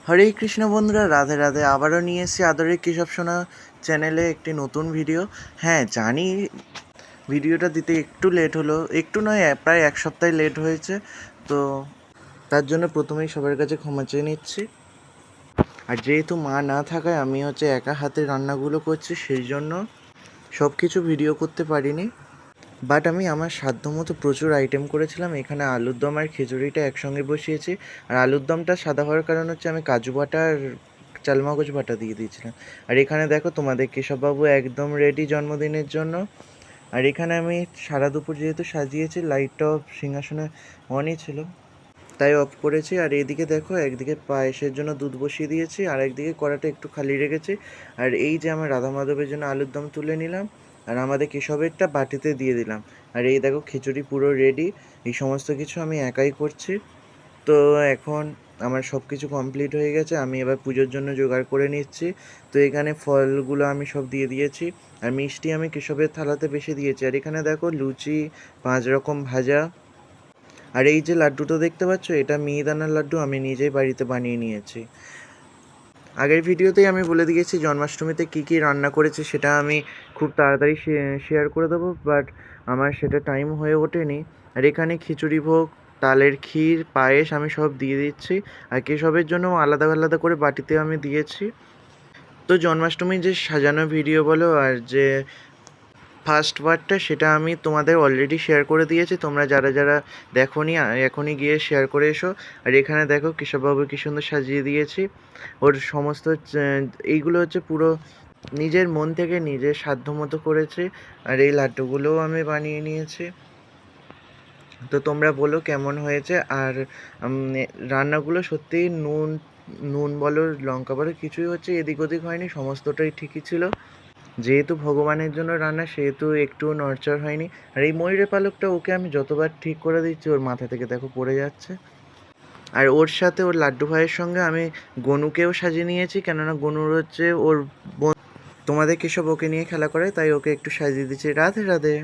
হরে কৃষ্ণ বন্ধুরা, রাধে রাধে। আবারও নিয়ে এসেছি আদরের কেশব সোনা চ্যানেলে একটি নতুন ভিডিও। হ্যাঁ জানি, ভিডিওটা দিতে একটু লেট হলো, একটু নয় প্রায় এক সপ্তাহ লেট হয়েছে। তো তার জন্য প্রথমেই সবার কাছে ক্ষমা চেয়ে নিচ্ছি। আর যেহেতু মা না থাকায় আমি একা হাতে রান্নাগুলো করছি, সেই জন্য সব কিছু ভিডিও করতে পারিনি। বাট আমি আমার সাধ্যমতো প্রচুর আইটেম করেছিলাম। এখানে আলুর দম আর খিচুড়িটা একসঙ্গে বসিয়েছি। আর আলুর দমটা সাদা হওয়ার কারণ আমি কাজু বাটা আর চালমগজ বাটা দিয়ে দিয়েছিলাম। আর এখানে দেখো তোমাদের কেশববাবু একদম রেডি জন্মদিনের জন্য। আর এখানে আমি সারা দুপুর যেহেতু সাজিয়েছি, লাইটটা সিংহাসনে অনই ছিল, তাই অফ করেছি। আর এদিকে দেখো, একদিকে পায়েসের জন্য দুধ বসিয়ে দিয়েছি, আর একদিকে কড়াটা একটু খালি রেখেছি। আর এই যে আমার রাধা মাধবের জন্য আলুর দম তুলে নিলাম, আর আমাদের কেশবেরটা বাটিতে দিয়ে দিলাম। আর এই দেখো খিচুড়ি পুরো রেডি। এই সমস্ত কিছু আমি একাই করছি। তো এখন আমার সব কিছু কমপ্লিট হয়ে গেছে, আমি এবার পুজোর জন্য জোগাড় করে নিচ্ছি। তো এখানে ফলগুলো আমি সব দিয়ে দিয়েছি, আর মিষ্টি আমি কেশবের থালাতে বেশি দিয়েছি। আর এখানে দেখো লুচি, 5 রকম ভাজা, আর এই যে লাড্ডুটা দেখতে পাচ্ছ, এটা মিহিদানার লাড্ডু, আমি নিজেই বাড়িতে বানিয়ে নিয়েছি। আগের ভিডিওতেই আমি বলে দিয়েছি জন্মাষ্টমীতে কী কী রান্না করেছি, সেটা আমি খুব তাড়াতাড়ি শেয়ার করে দেবো, বাট আমার সেটা টাইম হয়ে ওঠেনি। আর এখানে খিচুড়ি ভোগ, তালের ক্ষীর, পায়েস আমি সব দিয়ে দিচ্ছি। আর কেশবের জন্য আলাদা আলাদা করে বাটিতে আমি দিয়েছি। তো জন্মাষ্টমীর যে সাজানো ভিডিও বলো, আর যে ফার্স্ট পার্টটা, সেটা আমি তোমাদের অলরেডি শেয়ার করে দিয়েছি। তোমরা যারা যারা দেখোনি, এখনই গিয়ে শেয়ার করে এসো। আর এখানে দেখো কেশববাবু কী সুন্দর সাজিয়ে দিয়েছি। ওর সমস্ত এইগুলো পুরো নিজের মন থেকে নিজের সাধ্য মতো করেছি। আর এই লাড্ডুগুলোও আমি বানিয়ে নিয়েছি। তো তোমরা বলো কেমন হয়েছে। আর রান্নাগুলো সত্যিই নুন নুন বলো, লঙ্কা বলো, কিছুই এদিক ওদিক হয়নি, সমস্তটাই ঠিকই ছিল। যেহেতু ভগবানের জন্য রান্না, সেহেতু একটুও নড়চড় হয়নি। আর এই ময়ূরের পালকটা ওকে আমি যতবার ঠিক করে দিচ্ছি, ওর মাথা থেকে দেখো পড়ে যাচ্ছে। আর ওর সাথে ওর লাড্ডু ভাইয়ের সঙ্গে আমি গনুকেও সাজিয়ে নিয়েছি, কেননা গনুর ওর তোমাদের কেশব ওকে নিয়ে খেলা করে, তাই ওকে একটু সাজিয়ে দিচ্ছি। রাধে রাধে।